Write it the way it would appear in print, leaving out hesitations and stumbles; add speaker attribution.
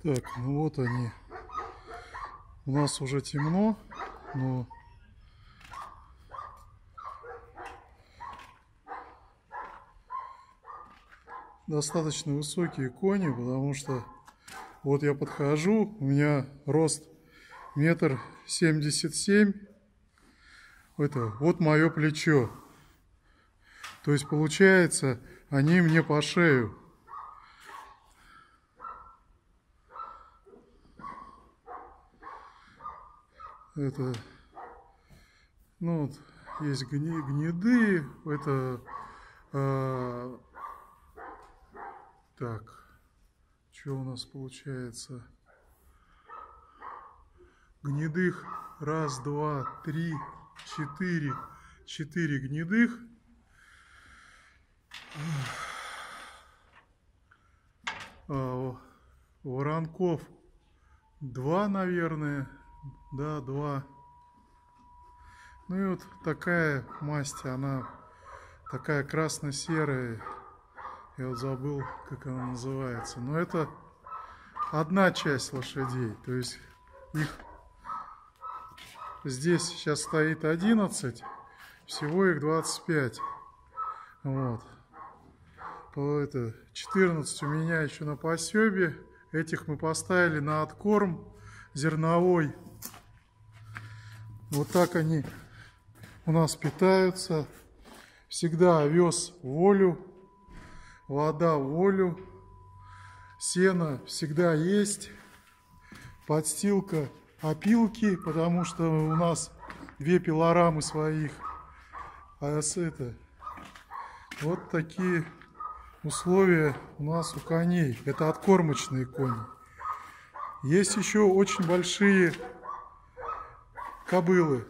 Speaker 1: Так, ну вот они. У нас уже темно, но достаточно высокие кони, потому что вот я подхожу, у меня рост 1,77 м. Это вот мое плечо. То есть получается, они мне по шею. Это, ну вот, есть гнеды, это, так, что у нас получается? Гнедых, раз, два, три, четыре, 4 гнедых. Воронков 2, наверное, да, 2. Ну и вот такая масть, она такая красно-серая, я вот забыл, как она называется. Но это одна часть лошадей, то есть их здесь сейчас стоит 11, всего их 25. Вот. Это 14 у меня еще на посебе. Этих мы поставили на откорм зерновой. Вот так они у нас питаются. Всегда овес в волю, вода в волю, сено всегда есть, подстилка опилки, потому что у нас 2 пилорамы своих. А это вот такие условия у нас у коней. Это откормочные кони. Есть еще очень большие кобылы.